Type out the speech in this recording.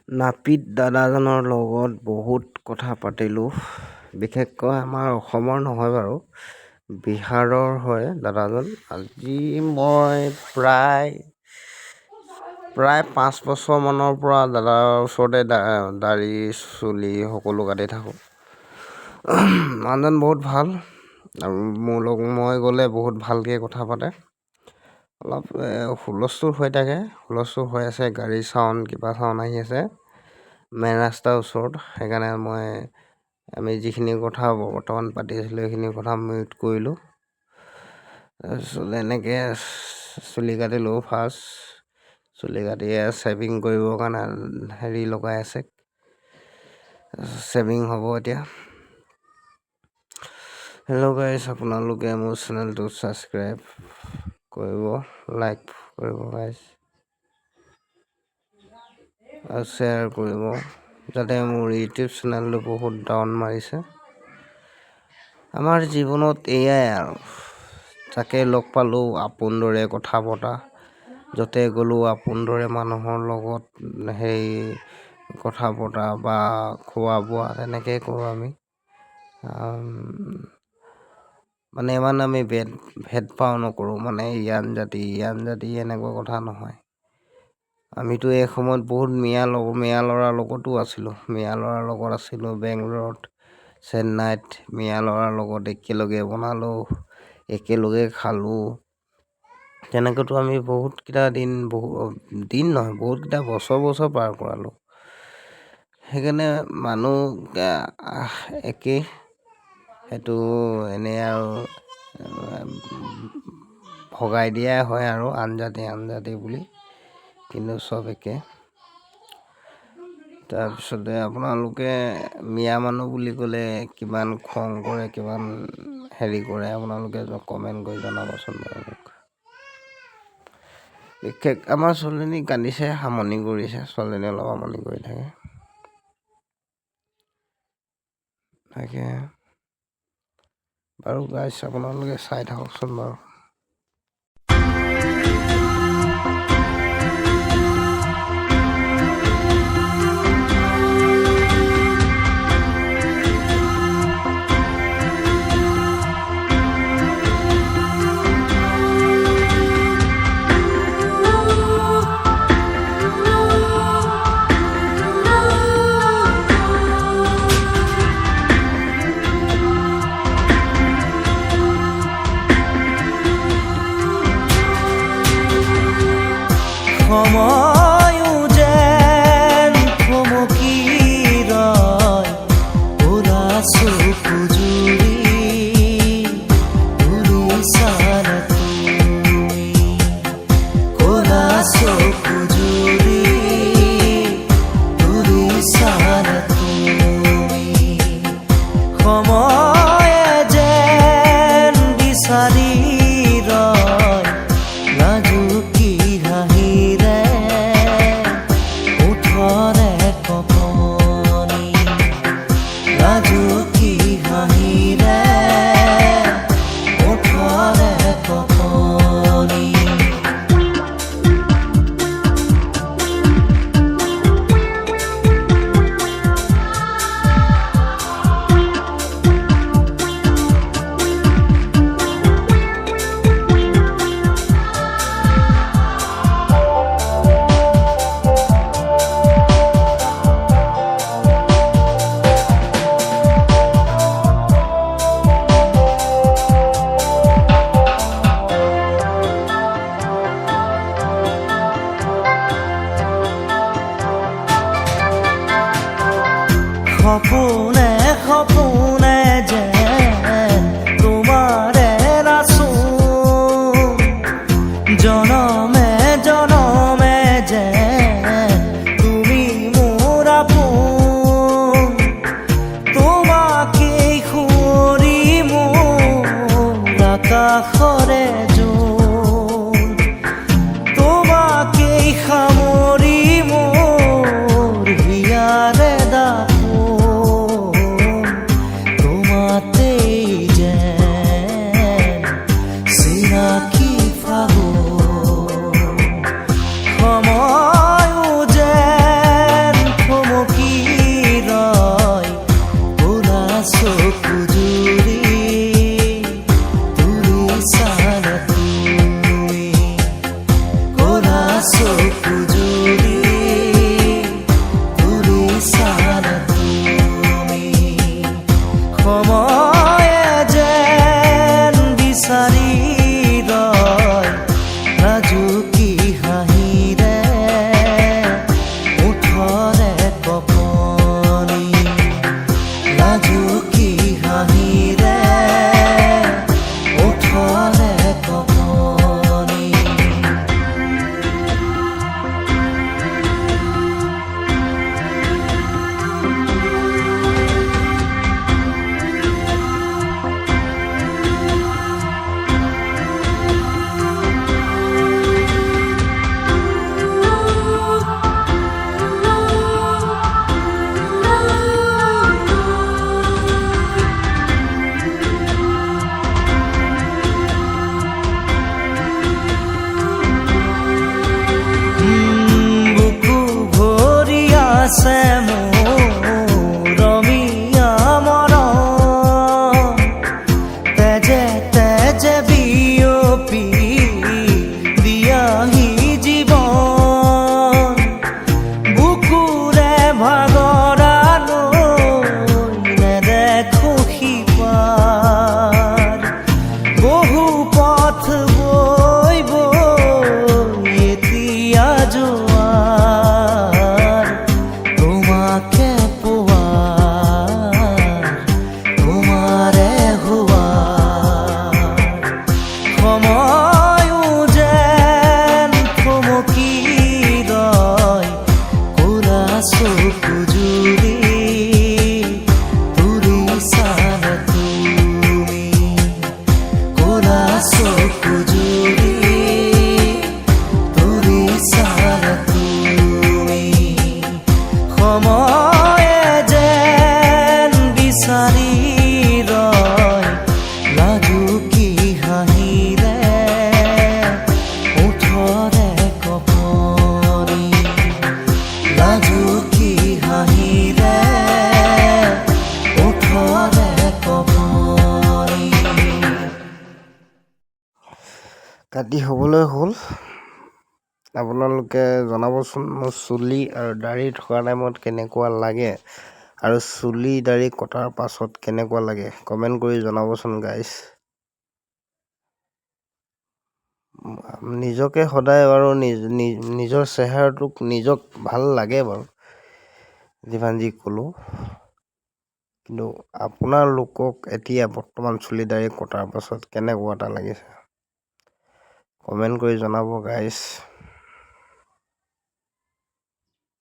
নাপিত দাদাজনৰ লগত বহুত কথা পাতিলোঁ। বিশেষকৈ আমাৰ অসমৰ নহয় বাৰু, বিহাৰৰ হয় দাদাজন। আজি মই প্ৰায় 5 বছৰমানৰ পৰা দাদাৰ ওচৰতে দাড়ি চুলি সকলো কাটি থাকোঁ। মানুহজন বহুত ভাল আৰু মই গ'লে বহুত ভালকৈ কথা পাতে। অলপ হুলস্থুল হৈ থাকে, হুলস্থুল হৈ আছে, গাড়ী চাউণ্ড কিবা চাউণ্ড আহি আছে মেইন ৰাস্তাৰ ওচৰত। সেইকাৰণে আমি যিখিনি কথা বৰ্তমান পাতি আছিলোঁ সেইখিনি কথা মিউট কৰিলোঁ। তাৰপিছত এনেকৈ চুলি কাটিলোঁ। ফাৰ্ষ্ট চুলি কাটি শ্বেভিং কৰিবৰ কাৰণে হেৰি লগাই আছে, শ্বেভিং হ'ব এতিয়া। হেল্ল' গাইজ, আপোনালোকে মোৰ চেনেলটো ছাবস্ক্ৰাইব কৰিব, লাইক কৰিব গাইজ, আৰু শ্বেয়াৰ কৰিব, যাতে মোৰ ইউটিউব চেনেলটো বহুত ডাউন মাৰিছে। আমাৰ জীৱনত এয়াই আৰু, যাকে লগ পালোঁ আপোনদৰে কথা পতা, য'তে গ'লোঁ আপোনদৰে মানুহৰ লগত কথা পতা বা খোৱা বোৱা তেনেকৈ কৰোঁ আমি। মানে ইমান আমি ভেদভাৱ নকৰোঁ, মানে ইয়ান জাতি এনেকুৱা কথা নহয়। আমিতো এই সময়ত বহুত মিয়া ল'ৰাৰ লগতো আছিলোঁ। মিয়া ল'ৰাৰ লগত আছিলোঁ বেংগলোৰত, চেন্নাইত। মিয়া ল'ৰাৰ লগত একেলগে বনালোঁ, একেলগে খালোঁ। তেনেকৈতো আমি বহুতকেইটা বহুতকেইটা বছৰ পাৰ কৰালোঁ। সেইকাৰণে মানুহ একেই, সেইটো এনেই আৰু ভগাই দিয়াই হয় আৰু আনজাতি বুলি, কিন্তু চব একে। তাৰপিছতে আপোনালোকে মিয়া মানুহ বুলি ক'লে কিমান খং কৰে, কিমান হেৰি কৰে, আপোনালোকে কমেণ্ট কৰি জনাবচোন বাৰু মোক। বিশেষ আমাৰ ছোৱালীজনী কান্দিছে, আমনি কৰিছে। ছোৱালীজনী অলপ আমনি কৰি থাকে। তাকে বাৰু গাইজ, আপোনালোকে চাই থাককচোন বাৰু। সময়ো যেন থমকি ৰয়, ওলা চকু জুৰি উৰিছানে তুমি, ক'লা চকু জুৰি উৰিছানে তুমি। সময়ে যেন বিচাৰি ৰয়, লাজুকী হাঁহিৰে ওঠৰে কপনি, লাজুকী হাঁহিৰে ওঠৰে কপনি। সপোনে সপোনে যেন তোমাৰে নাচোঁ, জনমে জনমে যেন তুমি মোৰ আপোন। তোমাকেই সুঁৱৰি মোৰ আকাশৰে জোন, তোমাকেই সামৰি মোৰ হিয়াৰে দাপোন। সময়ে যেন বিচাৰি ৰয় লাজুকী হাঁহিৰে ওঠৰে কপৰি লাজুকী হাঁহিৰে ওঠৰে কপৰি কাটি হ'বলৈ হ'ল আপোনালোকে জনাবচোন মোৰ চুলি আৰু দাড়ি থকা টাইমত কেনেকুৱা লাগে আৰু চুলি দাড়ি কটাৰ পাছত কেনেকুৱা লাগে কমেণ্ট কৰি জনাবচোন গাইজ নিজকে সদায় বাৰু নিজৰ চেহেৰাটোক নিজক ভাল লাগে বাৰু যিমান যি ক'লোঁ কিন্তু আপোনালোকক এতিয়া বৰ্তমান চুলি দাড়ি কটাৰ পাছত কেনেকুৱা এটা লাগিছে কমেণ্ট কৰি জনাব গাইজ